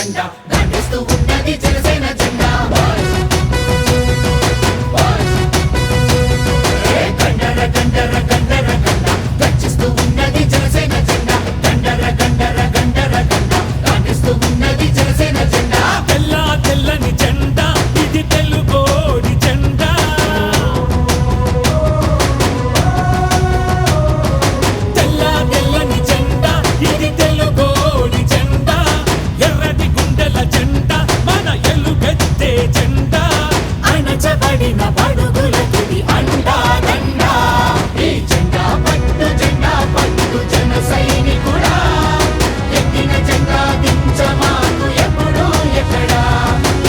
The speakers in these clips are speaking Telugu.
జెండా దాటిస్తూ ఉన్నది జనసేన జెండా గండర గండర గండర గండ గర్జిస్తూ ఉన్నది జనసేన జెండా గండర గండర గండర గండ దాటిస్తూ ఉన్నది జనసేన జెండా తెల్ల తెల్లని జెండా ఇది తెలుగోడి జెండా తెల్ల తెల్లని జెండా ఇది తెలుగోడి జెండా ఎర్రటి గుండెల జెండా మన ఎలుగెత్తే జెండా అణచబడిన బడుగులకు అండా దండా ఈ జెండా పట్టు జన సైనికుడా ఎత్తిన జెండా దించమాకు ఎప్పుడు ఎక్కడా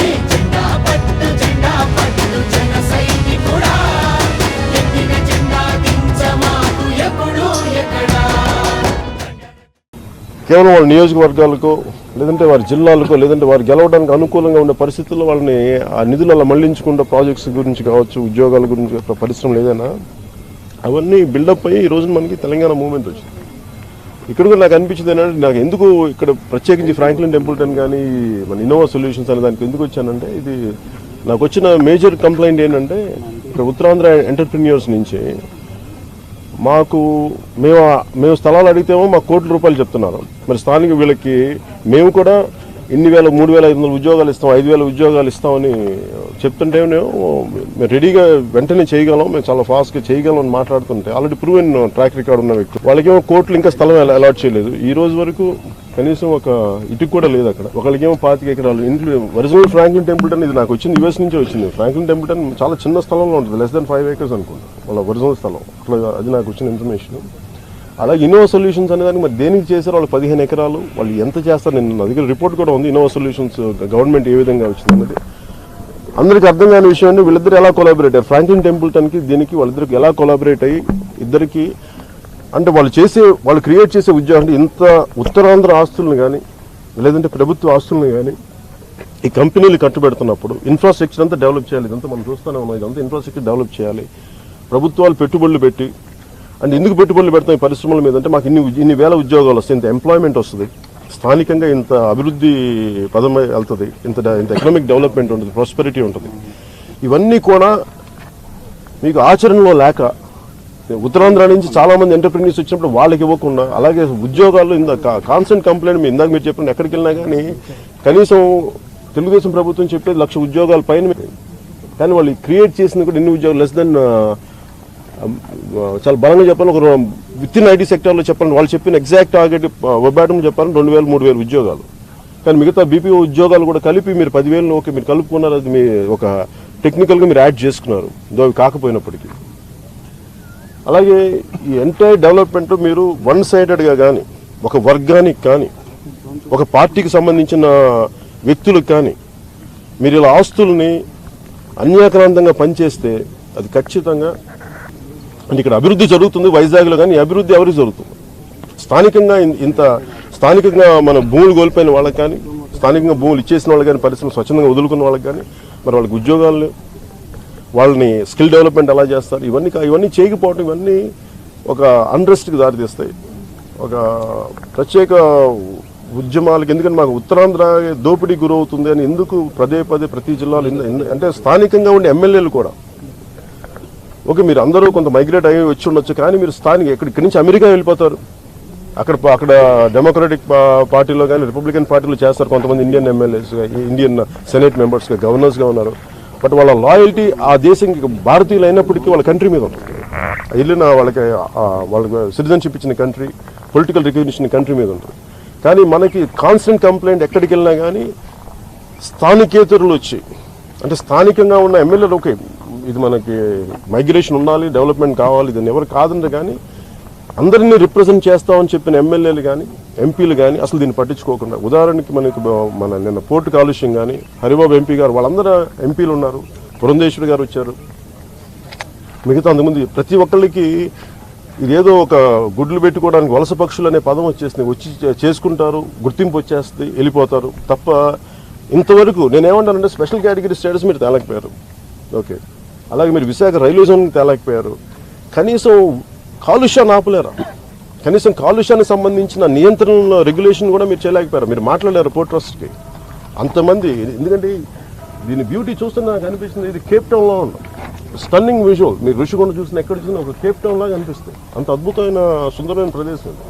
ఈ జెండా పట్టు జన సైనికుడా ఎత్తిన జెండా దించమాకు ఎప్పుడు ఎక్కడా. కేవలం వాళ్ళ నియోజకవర్గాలకు లేదంటే వారి జిల్లాలకు లేదంటే వారు గెలవడానికి అనుకూలంగా ఉండే పరిస్థితుల్లో వాళ్ళని ఆ నిధులు అలా మళ్లించకుండా ప్రాజెక్ట్స్ గురించి కావచ్చు, ఉద్యోగాల గురించి, పరిశ్రమలు ఏదైనా అవన్నీ బిల్డప్ అయ్యి ఈ రోజున మనకి తెలంగాణ మూవ్మెంట్ వచ్చింది. ఇక్కడ కూడా నాకు అనిపించింది ఏంటంటే, నాకు ఎందుకు ఇక్కడ ప్రత్యేకించి ఫ్రాంక్లిన్ టెంపుల్టన్ కానీ మన ఇన్నోవా సొల్యూషన్స్ అనే దానికి ఎందుకు వచ్చానంటే, ఇది నాకు వచ్చిన మేజర్ కంప్లైంట్ ఏంటంటే, ఇక్కడ ఉత్తరాంధ్ర ఎంటర్ప్రెన్యూర్స్ నుంచి మేము స్థలాలు అడిగితేమో మాకు కోట్ల రూపాయలు చెప్తున్నారు. మరి స్థానిక వీళ్ళకి మేము కూడా ఇన్ని వేల 3,500 ఉద్యోగాలు ఇస్తాం, 5,000 ఉద్యోగాలు ఇస్తామని చెప్తుంటే మేము రెడీగా వెంటనే చేయగలం, మేము చాలా ఫాస్ట్గా చేయగలం అని మాట్లాడుతుంటే ఆల్రెడీ ప్రూవెన్ ట్రాక్ రికార్డ్ ఉన్న వ్యక్తి వాళ్ళకేమో కోట్లు ఇంకా స్థలం అలాట్ చేయలేదు. ఈ రోజు వరకు కనీసం ఒక ఇటుకు కూడా లేదు అక్కడ. ఒకరికేమో 25 ఎకరాలు. ఇంట్లో ఒరిజినల్ ఫ్రాంక్లిన్ టెంపుల్టన్ ఇది నాకు వచ్చింది యుఎస్ నుంచే వచ్చింది. ఫ్రాంక్లిన్ టెంపుల్టన్ చాలా చిన్న స్థలంలో ఉంటుంది, లెస్ దెన్ 5 acres అనుకుంటా వాళ్ళ ఒరిజినల్ స్థలం. అట్లా అది నాకు వచ్చిన ఇన్ఫర్మేషన్. అలాగే ఇన్నోవా సొల్యూషన్స్ అనేదానికి మరి దేనికి చేశారు వాళ్ళు 15 ఎకరాలు, వాళ్ళు ఎంత చేస్తారు? నేను నా దగ్గర రిపోర్ట్ కూడా ఉంది, ఇన్నోవా సొల్యూషన్స్ గవర్నమెంట్ ఏ విధంగా వచ్చింది అన్నది. అందరికీ అర్థం కాని విషయం అంటే వీళ్ళిద్దరు ఎలా కొలాబరేట్ అయ్యారు, ఫ్రాంక్లిన్ టెంపుల్టన్కి దీనికి వాళ్ళిద్దరికి ఎలా కొలాబరేట్ అయ్యి ఇద్దరికి అంటే వాళ్ళు క్రియేట్ చేసే ఉద్యోగం అంటే ఇంత ఉత్తరాంధ్ర ఆస్తులను కానీ లేదంటే ప్రభుత్వ ఆస్తులను కానీ ఈ కంపెనీలు కట్టుబెడుతున్నప్పుడు ఇన్ఫ్రాస్ట్రక్చర్ అంతా డెవలప్ చేయాలి. ఇదంతా మనం చూస్తూనే ఉన్నాం, ఇదంతా ఇన్ఫ్రాస్ట్రక్చర్ డెవలప్ చేయాలి. ప్రభుత్వాలు పెట్టుబడులు పెట్టి అంటే ఎందుకు పెట్టుబడులు పెడతాం ఈ పరిశ్రమల మీద అంటే మాకు ఇన్ని వేల ఉద్యోగాలు వస్తాయి, ఇంత ఎంప్లాయ్మెంట్ వస్తుంది, స్థానికంగా ఇంత అభివృద్ధి పదమై వెళ్తుంది, ఇంత ఎకనామిక్ డెవలప్మెంట్ ఉంటుంది, ప్రాస్పెరిటీ ఉంటుంది. ఇవన్నీ కూడా మీకు ఆచరణలో లేక ఉత్తరాంధ్ర నుంచి చాలామంది ఎంటర్ప్రెన్యూర్స్ వచ్చినప్పుడు వాళ్ళకి ఇవ్వకుండా, అలాగే ఉద్యోగాలు కాన్స్టెంట్ కంప్లైంట్ ఇందాక మీరు చెప్పిన ఎక్కడికి వెళ్ళినా కానీ కనీసం తెలుగుదేశం ప్రభుత్వం చెప్పేది 1,00,000 ఉద్యోగాల పైన, కానీ వాళ్ళు క్రియేట్ చేసింది కూడా ఎన్ని ఉద్యోగాలు లెస్ దెన్ చాలా బలంగా చెప్పాలి ఒక విత్ ఇన్ ఐటీ సెక్టర్లో చెప్పాలని వాళ్ళు చెప్పిన ఎగ్జాక్ట్ టార్గెట్ వెబ్బాటం చెప్పాలని 2,000-3,000 ఉద్యోగాలు. కానీ మిగతా బీపీఓ ఉద్యోగాలు కూడా కలిపి మీరు 10,000 ఓకే మీరు కలుపుకున్నారు, అది మీ ఒక టెక్నికల్గా మీరు యాడ్ చేసుకున్నారు అవి కాకపోయినప్పటికీ. అలాగే ఈ ఎంటైర్ డెవలప్మెంట్ మీరు వన్ సైడెడ్గా కానీ ఒక వర్గానికి కానీ ఒక పార్టీకి సంబంధించిన వ్యక్తులకు కానీ మీరు ఇలా ఆస్తుల్ని అన్యాక్రాంతంగా పనిచేస్తే అది ఖచ్చితంగా అంటే ఇక్కడ అభివృద్ధి జరుగుతుంది వైజాగ్లో, కానీ అభివృద్ధి ఎవరికి జరుగుతుంది? స్థానికంగా మన భూములు కోల్పోయిన వాళ్ళకి కానీ స్థానికంగా భూములు ఇచ్చేసిన వాళ్ళకి కానీ పరిశ్రమ స్వచ్ఛందంగా వదులుకున్న వాళ్ళకి కానీ మరి వాళ్ళకి ఉద్యోగాలు వాళ్ళని స్కిల్ డెవలప్మెంట్ ఎలా చేస్తారు? ఇవన్నీ చేయకపోవడం ఇవన్నీ ఒక అన్రెస్ట్కి దారితీస్తాయి, ఒక ప్రత్యేక ఉద్యమాలకు. ఎందుకంటే మాకు ఉత్తరాంధ్ర దోపిడీ గురవుతుంది అని ఎందుకు పదే ప్రతి జిల్లాలో అంటే స్థానికంగా ఉండే ఎమ్మెల్యేలు కూడా ఓకే మీరు అందరూ కొంత మైగ్రేట్ అయ్యి వచ్చి ఉండొచ్చు, కానీ మీరు స్థానిక ఇక్కడి నుంచి అమెరికా వెళ్ళిపోతారు, అక్కడ డెమోక్రటిక్ పార్టీలో కానీ రిపబ్లికన్ పార్టీలో చేస్తారు కొంతమంది ఇండియన్ ఎమ్మెల్యేస్గా, ఇండియన్ సెనేట్ మెంబర్స్గా, గవర్నర్స్గా ఉన్నారు. బట్ వాళ్ళ లాయల్టీ ఆ దేశంకి భారతీయులు అయినప్పటికీ వాళ్ళ కంట్రీ మీద ఉంటుంది. వెళ్ళిన వాళ్ళకి సిటిజన్షిప్ ఇచ్చిన కంట్రీ, పొలిటికల్ రికగ్నిషన్ కంట్రీ మీద ఉంటుంది. కానీ మనకి కాన్స్టెంట్ కంప్లైంట్ ఎక్కడికి వెళ్ళినా కానీ స్థానికేతరులు వచ్చి అంటే స్థానికంగా ఉన్న ఎమ్మెల్యేలు ఓకే ఇది మనకి మైగ్రేషన్ ఉండాలి, డెవలప్మెంట్ కావాలి, దీన్ని ఎవరు కాదంటే కానీ అందరినీ రిప్రజెంట్ చేస్తామని చెప్పిన ఎమ్మెల్యేలు కానీ ఎంపీలు కానీ అసలు దీన్ని పట్టించుకోకుండా, ఉదాహరణకి మన నిన్న పోర్టు కాలుష్యం కానీ హరిబాబు ఎంపీ గారు వాళ్ళందరూ ఎంపీలు ఉన్నారు, పురంధేశ్వరి గారు వచ్చారు, మిగతా అంతకుముందు ప్రతి ఒక్కళ్ళకి ఇదేదో ఒక గుడ్లు పెట్టుకోవడానికి వలస పక్షులు అనే పదం వచ్చేసింది, వచ్చి చేసుకుంటారు, గుర్తింపు వచ్చేస్తుంది, వెళ్ళిపోతారు తప్ప ఇంతవరకు నేనేమంటానంటే స్పెషల్ కేటగిరీ స్టేటస్ మీరు తేలేకపోయారు. ఓకే అలాగే మీరు విశాఖ రైల్వే జోన్ తేలేకపోయారు, కనీసం కాలుష్యాన్ని ఆపలేరా, కనీసం కాలుష్యానికి సంబంధించిన నియంత్రణ రెగ్యులేషన్ కూడా మీరు చేయలేకపోయారు. మీరు మాట్లాడారు పోర్ట్ ట్రస్ట్కి, అంతమంది, ఎందుకంటే దీని బ్యూటీ చూస్తే నాకు అనిపిస్తుంది ఇది కేప్ టౌన్లో ఉన్నాం. స్టన్నింగ్ విజువల్, మీరు ఋషికొండ చూసిన ఎక్కడ చూసినా ఒక కేప్ టౌన్ లాగా అనిపిస్తుంది. అంత అద్భుతమైన సుందరమైన ప్రదేశం ఇది.